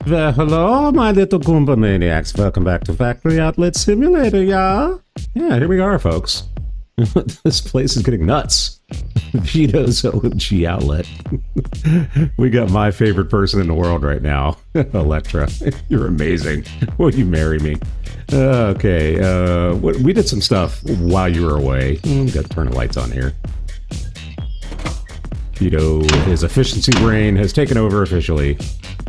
Well, hello, my little Goomba maniacs. Welcome back to Factory Outlet Simulator, yeah? Yeah, here we are, folks. This place is getting nuts. Veto's OMG outlet. We got my favorite person in the world right now, Electra. You're amazing. Will you marry me? Okay, we did some stuff while you were away. Got to turn the lights on here. Veto, his efficiency brain has taken over officially.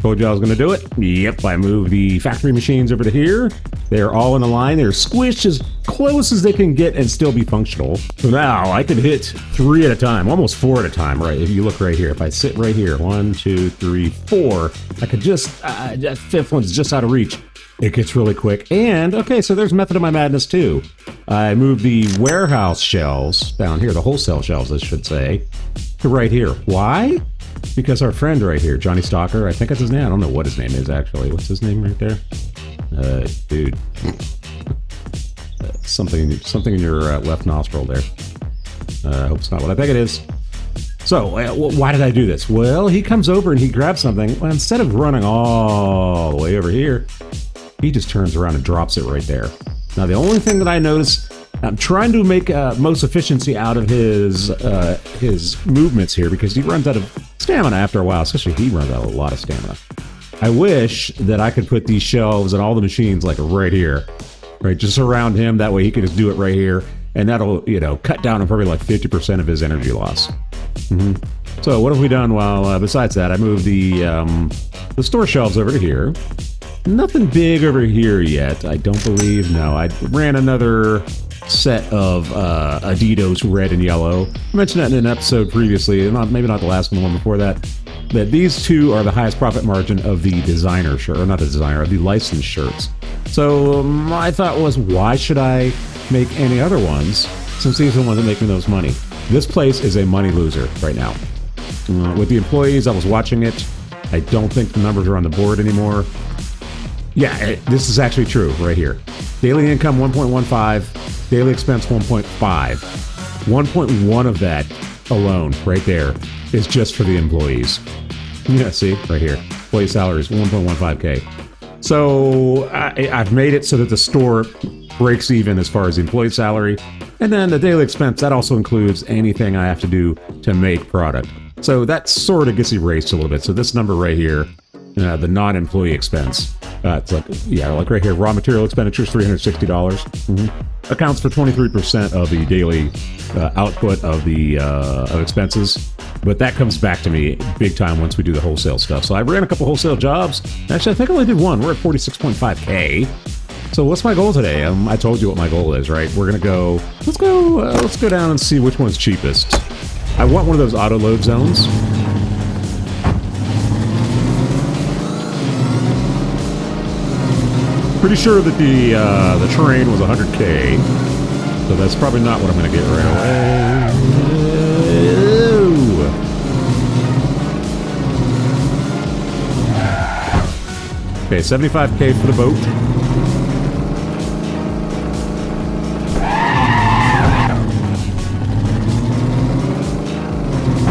Told you I was going to do it. Yep, I moved the factory machines over to here. They're all in a line. They're squished as close as they can get and still be functional. So now I can hit 3 at a time, almost 4 at a time, right? If you look right here, if I sit right here, 1, 2, 3, 4, I could just, that fifth one's just out of reach. It gets really quick. And, okay, so there's method of my madness too. I moved the warehouse shelves down here, the wholesale shelves, I should say, to right here. Why? Because our friend right here, Johnny Stalker, I think that's his name. I don't know what his name is, actually. What's his name right there? Dude. Something in your left nostril there. I hope it's not what I think it is. So, why did I do this? Well, he comes over and he grabs something. Well, instead of running all the way over here, he just turns around and drops it right there. Now, the only thing that I notice, I'm trying to make most efficiency out of his movements here because he runs out of stamina after a while, especially he runs out of a lot of stamina. I wish that I could put these shelves and all the machines like right here, right, just around him. That way he could just do it right here, and that'll, you know, cut down on probably like 50% of his energy loss. So what have we done? Well, besides that, I moved the store shelves over to here. Nothing big over here yet, I don't believe. No, I ran another set of Adidas red and yellow. I mentioned that in an episode previously, maybe not the last one, the one before that, that these two are the highest profit margin of the designer shirt, or not the designer, of the licensed shirts. So my thought was, why should I make any other ones since these are the ones that make me the most money? This place is a money loser right now. With the employees, I was watching it. I don't think the numbers are on the board anymore. Yeah, this is actually true right here. Daily income 1.15, daily expense 1.5. 1.1 of that alone right there is just for the employees. Yeah, see, right here. Employee salaries 1.15K. So I've made it so that the store breaks even as far as the employee salary. And then the daily expense, that also includes anything I have to do to make product. So that sort of gets erased a little bit. So this number right here, the non-employee expense, it's like, yeah, like right here, raw material expenditures, $360. Accounts for 23% of the daily output of the of expenses. But that comes back to me big time once we do the wholesale stuff. So I ran a couple wholesale jobs. Actually, I think I only did one. We're at 46.5K. So what's my goal today? I told you what my goal is, right? We're gonna go. Let's go down and see which one's cheapest. I want one of those auto load zones. Pretty sure that the terrain was 100K, so that's probably not what I'm going to get right away. Okay, 75K for the boat.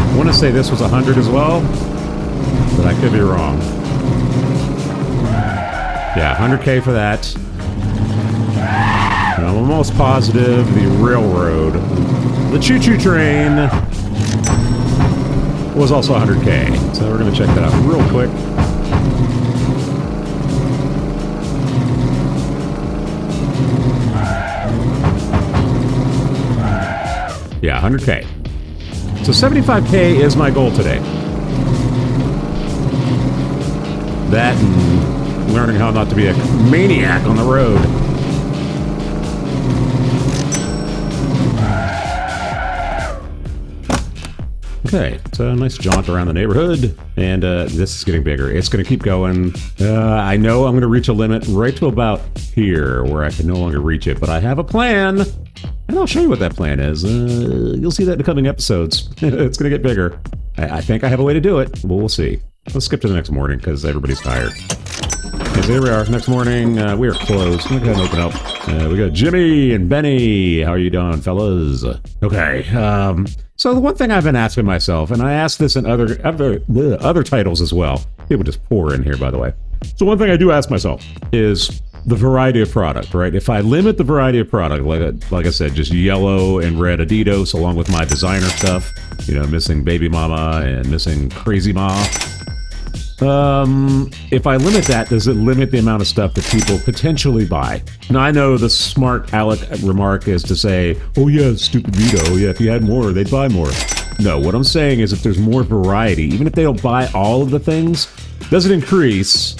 I want to say this was 100 as well, but I could be wrong. Yeah, 100K for that. And I'm almost positive the railroad, the choo-choo train, was also 100K. So we're going to check that out real quick. Yeah, 100K. So 75K is my goal today. That and learning how not to be a maniac on the road. Okay, so a nice jaunt around the neighborhood, and this is getting bigger. It's going to keep going. I know I'm going to reach a limit right to about here, where I can no longer reach it, but I have a plan, and I'll show you what that plan is. You'll see that in the coming episodes. It's going to get bigger. I think I have a way to do it, but we'll see. Let's skip to the next morning, because everybody's tired. Okay, so here we are. Next morning, we are closed. Let me go ahead and open up. We got Jimmy and Benny. How are you doing, fellas? Okay. So the one thing I've been asking myself, and I asked this in other titles as well, People just pour in here, by the way. So one thing I do ask myself is the variety of product, right? If I limit the variety of product, like I said, just yellow and red Adidas, along with my designer stuff, you know, missing Baby Mama and missing Crazy Ma. If I limit that, does it limit the amount of stuff that people potentially buy? Now, I know the smart aleck remark is to say, oh yeah, stupid Vito, yeah, if you had more, they'd buy more. No, what I'm saying is if there's more variety, even if they don't buy all of the things, does it increase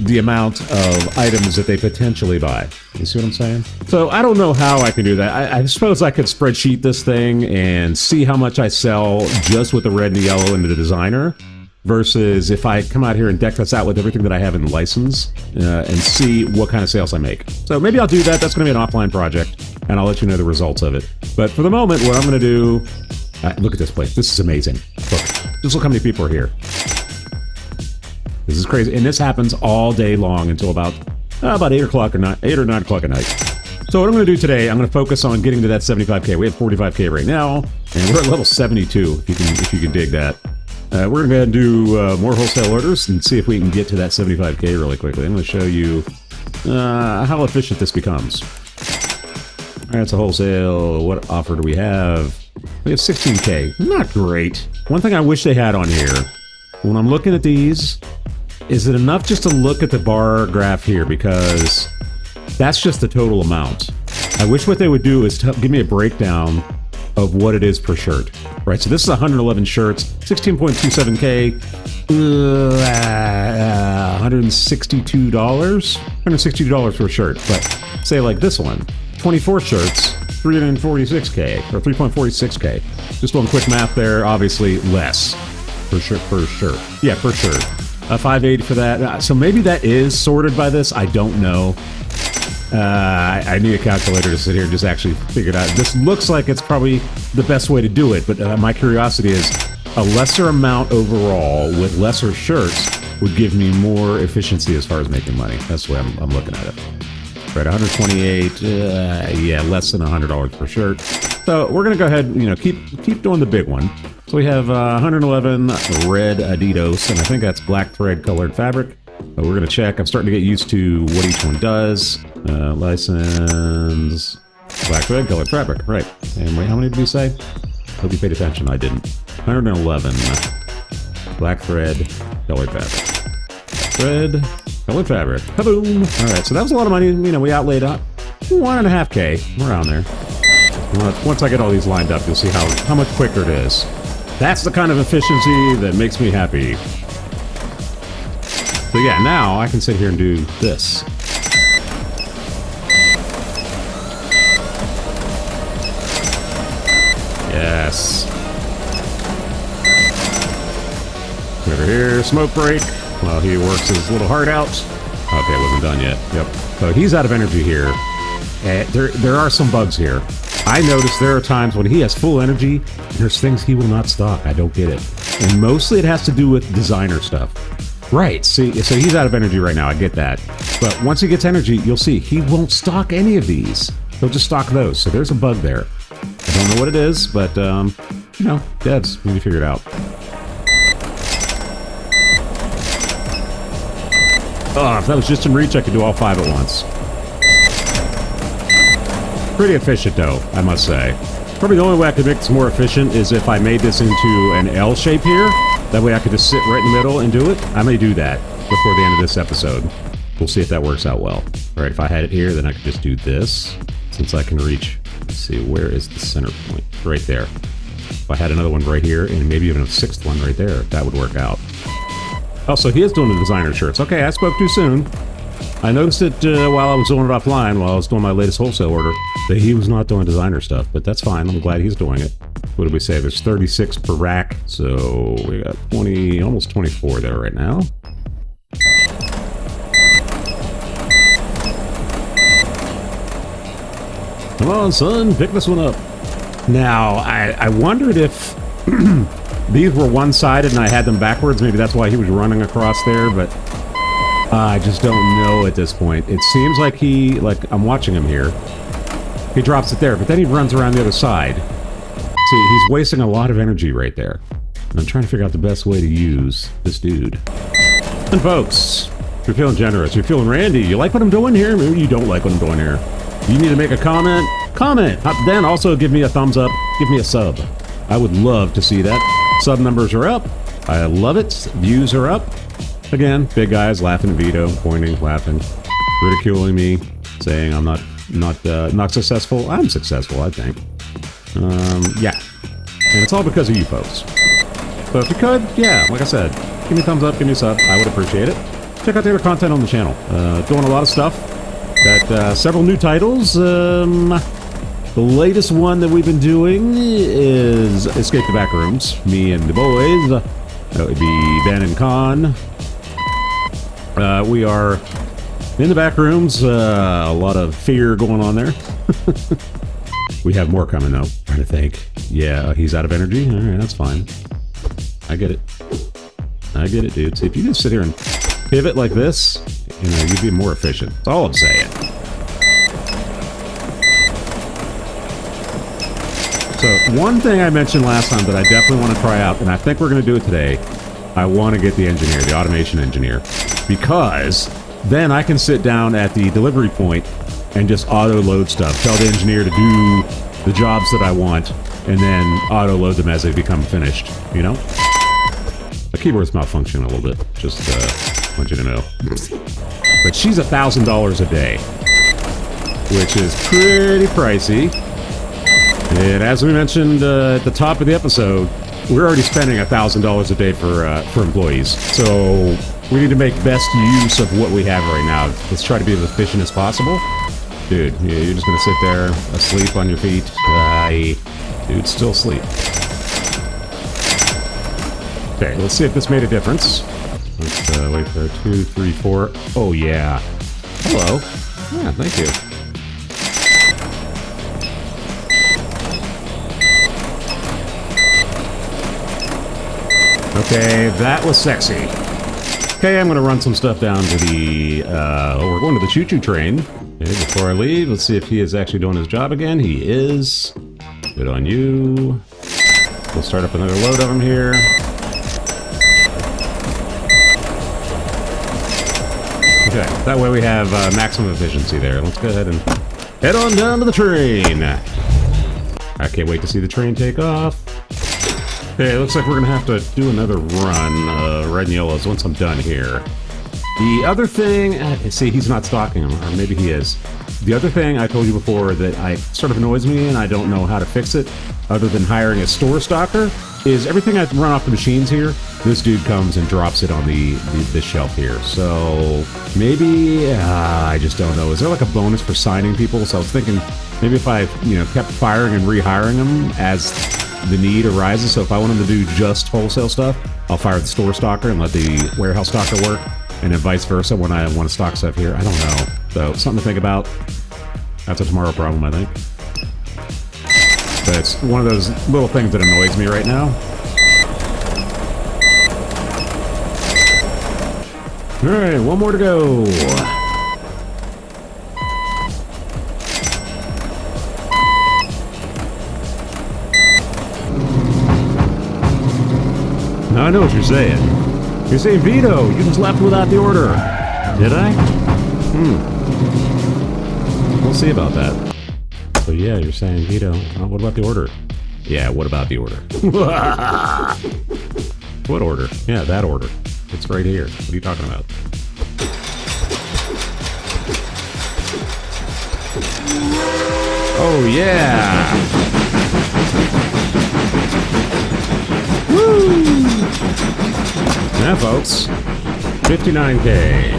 the amount of items that they potentially buy? You see what I'm saying? So I don't know how I can do that. I suppose I could spreadsheet this thing and see how much I sell just with the red and the yellow and the designer, versus if I come out here and deck this out with everything that I have in license and see what kind of sales I make. So maybe I'll do that. That's going to be an offline project, and I'll let you know the results of it. But for the moment, what I'm going to do... look at this place. This is amazing. Look. Just look how many people are here. This is crazy. And this happens all day long until about 8 o'clock or 8 or 9 o'clock at night. So what I'm going to do today, I'm going to focus on getting to that 75K. We have 45K right now, and we're at level 72, if you can dig that. We're going to go ahead and do more wholesale orders and see if we can get to that 75K really quickly. I'm going to show you how efficient this becomes. All right, it's a wholesale. What offer do we have? We have 16K. Not great. One thing I wish they had on here, when I'm looking at these, is it enough just to look at the bar graph here? Because that's just the total amount. I wish what they would do is give me a breakdown of what it is per shirt. Right, so this is 111 shirts, 16.27K, $162? $162 per shirt. But say like this one, 24 shirts, 346K, or 3.46K. Just one quick math there, obviously less per shirt. Yeah, per shirt. 580 for that. So maybe that is sorted by this. I don't know. I need a calculator to sit here and just actually figure it out. This looks like it's probably the best way to do it, but my curiosity is a lesser amount overall with lesser shirts would give me more efficiency as far as making money. That's the way I'm looking at it. Right, 128, yeah, less than $100 per shirt. So we're gonna go ahead, you know, keep doing the big one. So we have 111 red Adidas, and I think that's black thread colored fabric. But we're gonna check. I'm starting to get used to what each one does. License, black thread colored fabric, right? And wait, how many did we say? Hope you paid attention. I didn't. 111 black thread colored fabric. Thread colored fabric. Kaboom! All right, so that was a lot of money. You know, we outlaid up 1.5K around there. Once I get all these lined up, you'll see how much quicker it is. That's the kind of efficiency that makes me happy. So yeah, now I can sit here and do this. Yes. Over here, smoke break. While he works his little heart out. Okay, it wasn't done yet. Yep. So he's out of energy here. There are some bugs here. I noticed there are times when he has full energy, and there's things he will not stock. I don't get it. And mostly it has to do with designer stuff. Right, see, so he's out of energy right now, I get that. But once he gets energy, you'll see, he won't stock any of these. He'll just stock those, so there's a bug there. I don't know what it is, but, you know, devs, we need to figure it out. Oh, if that was just in reach, I could do all 5 at once. Pretty efficient, though, I must say. Probably the only way I could make this more efficient is if I made this into an L shape here. That way I could just sit right in the middle and do it. I may do that before the end of this episode. We'll see if that works out well. All right, if I had it here, then I could just do this. Since I can reach, let's see, where is the center point? Right there. If I had another one right here, and maybe even a 6th one right there, that would work out. Oh, so he is doing the designer shirts. Okay, I spoke too soon. I noticed it while I was doing it offline, while I was doing my latest wholesale order, that he was not doing designer stuff, but that's fine. I'm glad he's doing it. What did we say? There's 36 per rack, so we got 20, almost 24 there right now. Come on, son, pick this one up. Now, I wondered if these were one-sided and I had them backwards. Maybe that's why he was running across there, but I just don't know at this point. It seems like I'm watching him here. He drops it there, but then he runs around the other side. See, he's wasting a lot of energy right there. And I'm trying to figure out the best way to use this dude. And folks, if you're feeling generous, you're feeling randy, you like what I'm doing here? Maybe you don't like what I'm doing here. You need to make a comment? Comment! Then also give me a thumbs up, give me a sub. I would love to see that. Sub numbers are up. I love it. Views are up. Again, big guys laughing at Vito, pointing, laughing, ridiculing me, saying I'm not successful. I'm successful, I think. Yeah. And it's all because of you folks. So if you could, yeah, like I said, give me a thumbs up, give me a sub. I would appreciate it. Check out the other content on the channel. Doing a lot of stuff. Got several new titles. The latest one that we've been doing is Escape the Backrooms. Me and the boys. That would be Ben and Con. We are in the back rooms. A lot of fear going on there. We have more coming though. Trying to think. Yeah, he's out of energy. All right, that's fine. I get it. I get it, dude. See, if you can sit here and pivot like this, you know, you'd be more efficient. That's all I'm saying. So, one thing I mentioned last time that I definitely want to try out, and I think we're going to do it today, I want to get the engineer, the automation engineer, because then I can sit down at the delivery point and just auto-load stuff. Tell the engineer to do the jobs that I want, and then auto-load them as they become finished, you know? The keyboard's malfunctioning a little bit, just want you to know. But she's $1,000 a day, which is pretty pricey. And as we mentioned at the top of the episode, we're already spending $1,000 a day for employees. So we need to make best use of what we have right now. Let's try to be as efficient as possible. Dude, you're just gonna sit there asleep on your feet. Dude, still asleep. Okay, let's see if this made a difference. Let's wait for 2, 3, 4. Oh yeah. Hello. Yeah, thank you. Okay, that was sexy. Okay, I'm gonna run some stuff down to the, we're going to the choo-choo train. Okay, before I leave, let's see if he is actually doing his job again. He is. Good on you. We'll start up another load of them here. Okay, that way we have maximum efficiency there. Let's go ahead and head on down to the train. I can't wait to see the train take off. Okay, looks like we're gonna have to do another run, red and yellows, once I'm done here. The other thing, see, he's not stocking them, or maybe he is. The other thing I told you before that sort of annoys me and I don't know how to fix it, other than hiring a store stocker, is everything I run off the machines here, this dude comes and drops it on the shelf here. So maybe, I just don't know. Is there like a bonus for signing people? So I was thinking maybe if I, kept firing and rehiring them as the need arises. So if I want them to do just wholesale stuff, I'll fire the store stocker and let the warehouse stocker work. And then vice versa when I want to stock stuff here. I don't know. So, something to think about. That's a tomorrow problem, I think. But it's one of those little things that annoys me right now. Alright, one more to go. Now I know what you're saying. You're saying, Vito, you just left without the order. Did I? We'll see about that. So yeah, you're saying, Vito, what about the order? Yeah, what about the order? What order? Yeah, that order. It's right here. What are you talking about? Oh yeah! Woo! Yeah, folks. 59K.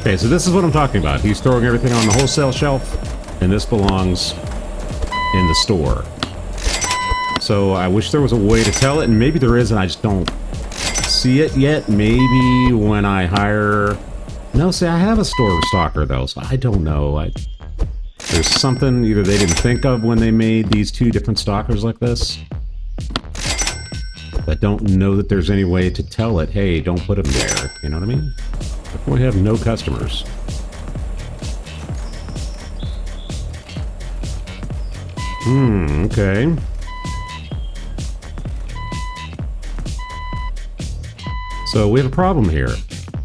Okay, so this is what I'm talking about. He's throwing everything on the wholesale shelf, and this belongs in the store. So I wish there was a way to tell it, and maybe there is, and I just don't see it yet. Maybe when I hire... No, see, I have a store stocker, though, so I don't know. There's something either they didn't think of when they made these two different stockers like this. I don't know that there's any way to tell it, hey, don't put them there. You know what I mean? We have no customers. Okay. So we have a problem here.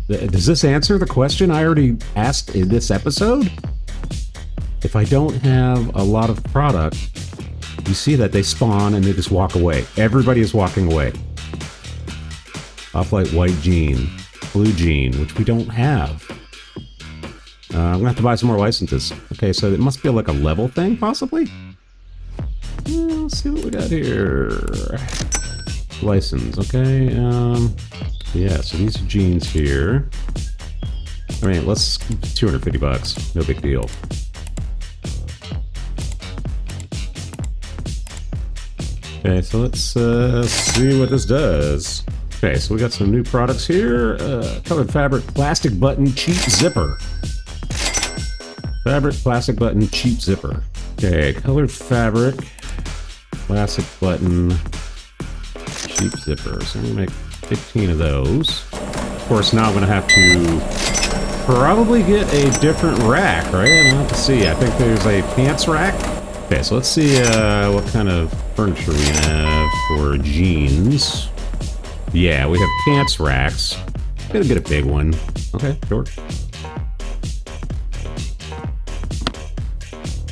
Does this answer the question I already asked in this episode? If I don't have a lot of product, you see that they spawn and they just walk away. Everybody is walking away. Off-white white jean, blue jean, which we don't have. I'm gonna have to buy some more licenses. Okay, so it must be like a level thing, possibly? Let's see what we got here. License, okay. Yeah, so these are jeans here. I mean, let's $250. No big deal. Okay, so let's see what this does. Okay, so we got some new products here. Colored fabric, plastic button, cheap zipper. Fabric, plastic button, cheap zipper. Okay, colored fabric, plastic button, cheap zipper. So I'm gonna make 15 of those. Of course, now I'm gonna have to probably get a different rack, right? I'll have to see. I think there's a pants rack. Okay, so let's see what kind of furniture we have for jeans. Yeah, we have pants racks. Gonna get a big one. Okay, sure.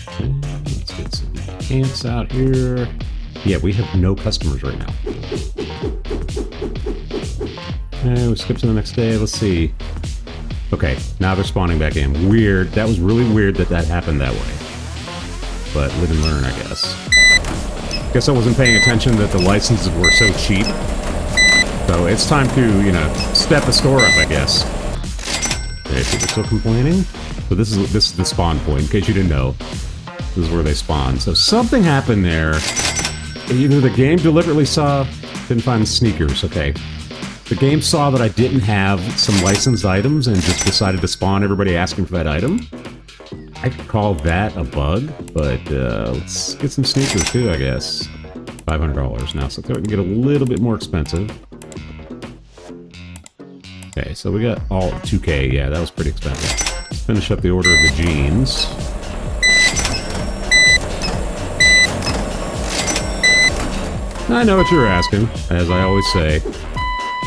Okay, let's get some pants out here. Yeah, we have no customers right now. Okay, we skip to the next day. Let's see. Okay, now they're spawning back in. Weird. That was really weird that that happened that way. But live and learn, I guess. Guess I wasn't paying attention that the licenses were so cheap. So it's time to, you know, step the store up, I guess. Okay, people still complaining? So this is the spawn point, in case you didn't know. This is where they spawn. So something happened there. Either the game deliberately didn't find sneakers, okay. The game saw that I didn't have some licensed items and just decided to spawn everybody asking for that item. I could call that a bug, but let's get some sneakers too, I guess. $500 now, so we can get a little bit more expensive. Okay, so we got all 2K. Yeah, that was pretty expensive. Let's finish up the order of the jeans. I know what you're asking, as I always say.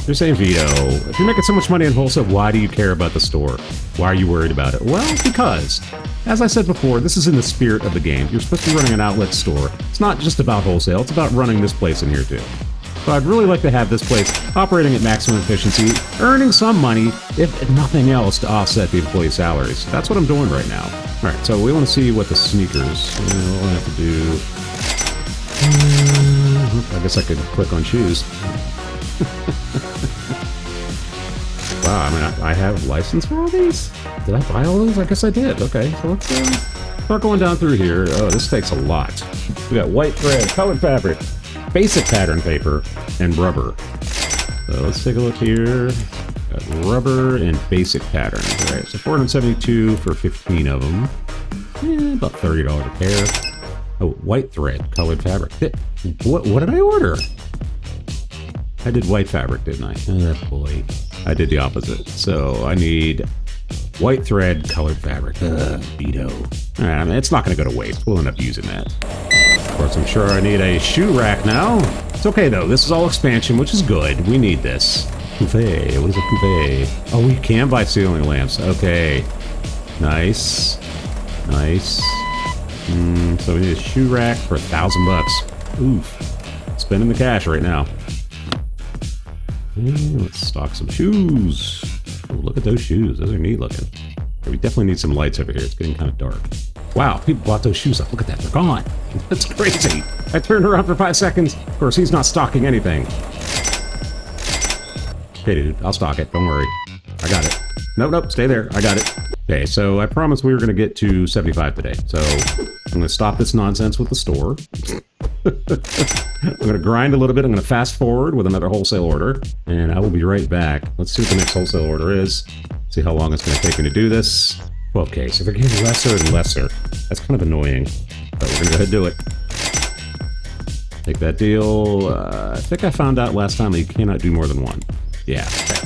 You're saying, Vito, if you're making so much money in wholesale, why do you care about the store? Why are you worried about it? Well, because, as I said before, this is in the spirit of the game. You're supposed to be running an outlet store. It's not just about wholesale, it's about running this place in here too. So I'd really like to have this place operating at maximum efficiency, earning some money, if nothing else, to offset the employee salaries. That's what I'm doing right now. Alright, so we want to see what the sneakers, we'll have to do... I guess I could click on shoes. Wow, I mean, I have license for all these? Did I buy all those? I guess I did. Okay, so let's start going down through here. Oh, this takes a lot. We got white thread, colored fabric, basic pattern paper, and rubber. So let's take a look here. Got rubber and basic pattern. All right, so $472 for 15 of them. Yeah, about $30 a pair. Oh, white thread, colored fabric. What did I order? I did white fabric, didn't I? Oh, boy. I did the opposite. So I need white thread, colored fabric. Vito. All right, I mean, it's not going to go to waste. We'll end up using that. Of course, I'm sure I need a shoe rack now. It's okay, though. This is all expansion, which is good. We need this. Buffet. What is a buffet? Oh, we can buy ceiling lamps. Okay. Nice. Nice. So we need a shoe rack for $1,000. Oof. Spending the cash right now. Let's stock some shoes. Oh, look at those shoes. Those are neat looking. We definitely need some lights over here. It's getting kind of dark. Wow, people bought those shoes up. Look at that. They're gone. That's crazy. I turned around for 5 seconds. Of course, he's not stocking anything. Okay, dude. I'll stock it. Don't worry. I got it. Nope. Stay there. I got it. Okay, so I promised we were going to get to 75 today. So I'm going to stop this nonsense with the store. I'm going to grind a little bit. I'm going to fast forward with another wholesale order. And I will be right back. Let's see what the next wholesale order is. See how long it's going to take me to do this. 12K. So they're getting lesser and lesser. That's kind of annoying. But we're going to go ahead and do it. Take that deal. I think I found out last time that you cannot do more than one. Yeah. Okay.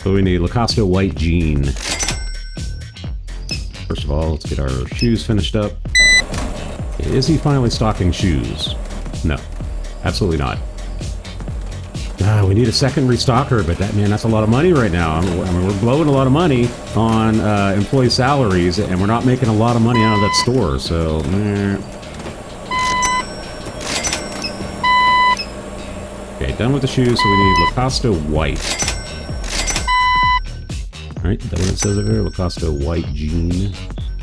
So we need Lacoste white jean. First of all, let's get our shoes finished up. Is he finally stocking shoes? No, absolutely not. We need a second restocker, but that's a lot of money right now. I mean, we're blowing a lot of money on employee salaries, and we're not making a lot of money out of that store, so... Okay, done with the shoes, so we need Lacoste White. Alright, is that what it says over here? Lacoste White jean.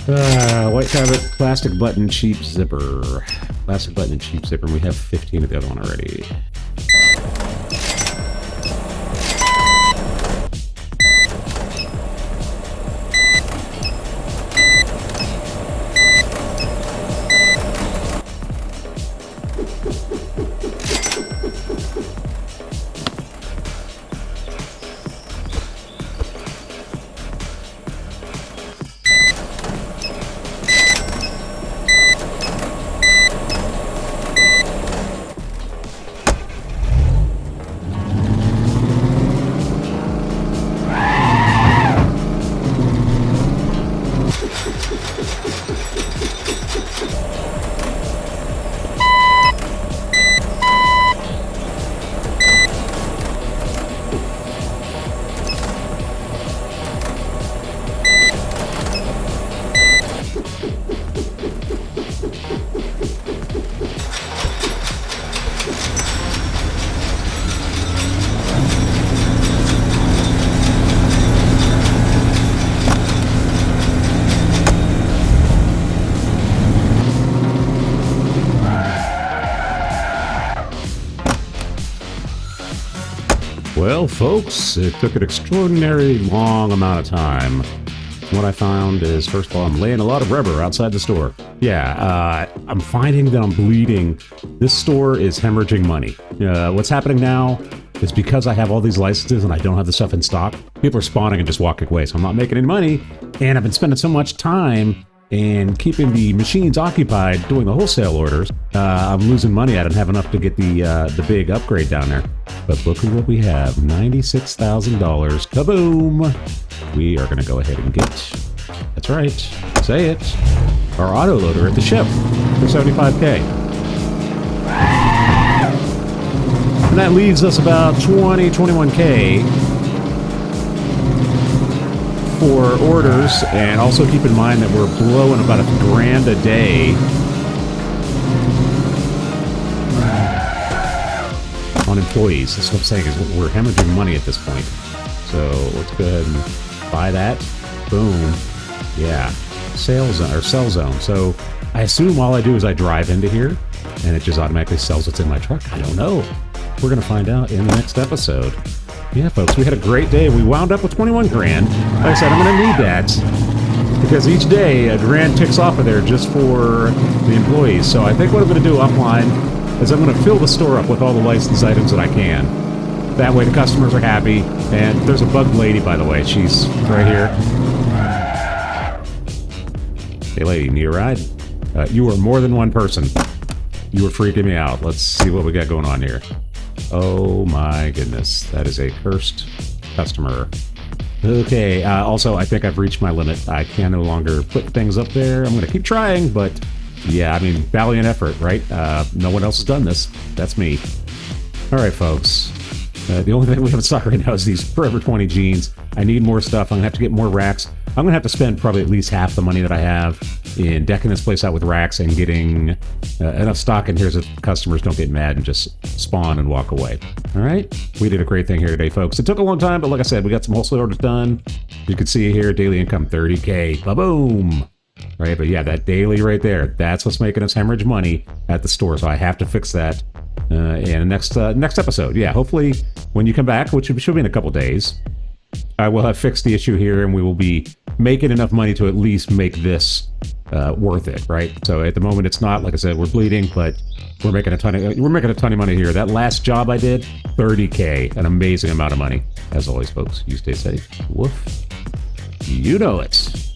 White fabric, plastic button, cheap zipper. Plastic button and cheap zipper, and we have 15 of the other one already. Well, folks, it took an extraordinarily long amount of time. What I found is, first of all, I'm laying a lot of rubber outside the store. Yeah, I'm finding that I'm bleeding. This store is hemorrhaging money. What's happening now is because I have all these licenses and I don't have the stuff in stock, people are spawning and just walking away, so I'm not making any money, and I've been spending so much time and keeping the machines occupied doing the wholesale orders, I'm losing money. I don't have enough to get the big upgrade down there. But look at what we have, $96,000. Kaboom! We are going to go ahead and get, that's right, say it, our autoloader at the ship for $75K. And that leaves us about $21K for orders, and also keep in mind that we're blowing about $1,000 a day on employees. That's what I'm saying, is we're hemorrhaging money at this point. So let's go ahead and buy that. Boom. Yeah. Sales zone, or sell zone. So I assume all I do is I drive into here and it just automatically sells what's in my truck. I don't know. We're going to find out in the next episode. Yeah, folks, we had a great day. We wound up with 21 grand. Like I said, I'm going to need that because each day a grand ticks off of there just for the employees. So I think what I'm going to do offline is I'm going to fill the store up with all the licensed items that I can. That way the customers are happy. And there's a bug lady, by the way. She's right here. Hey, lady, need a ride? You are more than one person. You are freaking me out. Let's see what we got going on here. Oh my goodness, that is a cursed customer. Okay, also I think I've reached my limit. I can no longer put things up there. I'm going to keep trying, but yeah, I mean, valiant effort, right? No one else has done this. That's me. All right, folks. The only thing we have in stock right now is these Forever 20 jeans. I need more stuff. I'm going to have to get more racks. I'm going to have to spend probably at least half the money that I have in decking this place out with racks and getting enough stock in here so that customers don't get mad and just spawn and walk away. All right? We did a great thing here today, folks. It took a long time, but like I said, we got some wholesale orders done. You can see here, daily income, 30K. Ba-boom! Right, but yeah, that daily right there, that's what's making us hemorrhage money at the store, so I have to fix that in the next episode. Yeah, hopefully when you come back, which should be in a couple days, I will have fixed the issue here, and we will be making enough money to at least make this worth it, right? So at the moment, it's not, like I said, we're bleeding, but we're making a ton of money here. That last job I did, 30K, an amazing amount of money. As always, folks, you stay safe. Woof. You know it.